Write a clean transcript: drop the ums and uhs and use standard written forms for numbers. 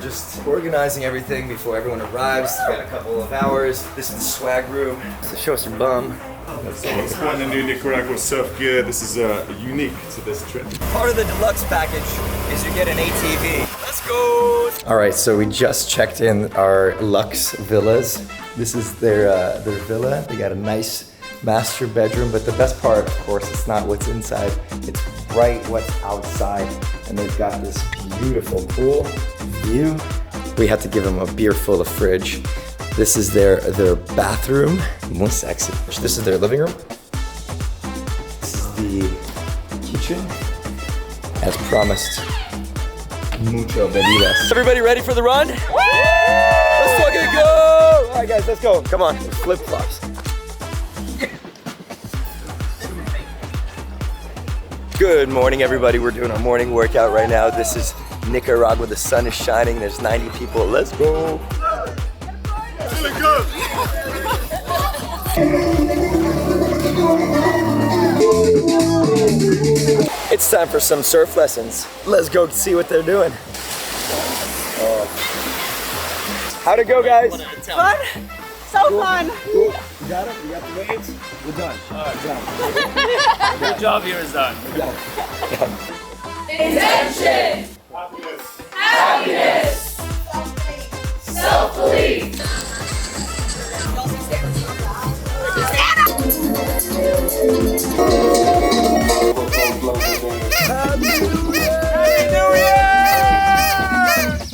just organizing everything before everyone arrives. We got a couple of hours. This is the swag room. So show us your bum. It's one the new Nicaragua surf gear. This is unique to this trip. Part of the deluxe package is you get an ATV. Let's go! All right, so we just checked in our Lux Villas. This is their villa. They got a nice master bedroom, but the best part, of course, it's not what's inside. It's right what's outside. And they've got this beautiful pool view. We had to give them a beer full of fridge. This is their bathroom. Muy sexy. This is their living room. This is the kitchen. As promised, mucho bebidas. Everybody ready for the run? Woo! Let's fucking go! All right, guys, let's go. Come on, flip-flops. Good morning, everybody. We're doing our morning workout right now. This is Nicaragua. The sun is shining. There's 90 people. Let's go. Feeling good. It's time for some surf lessons. Let's go see what they're doing. How'd it go, guys? Fun? So fun. Cool. You got it? You got the waves? We're done. All right, done. Good job here is done. Done. Attention!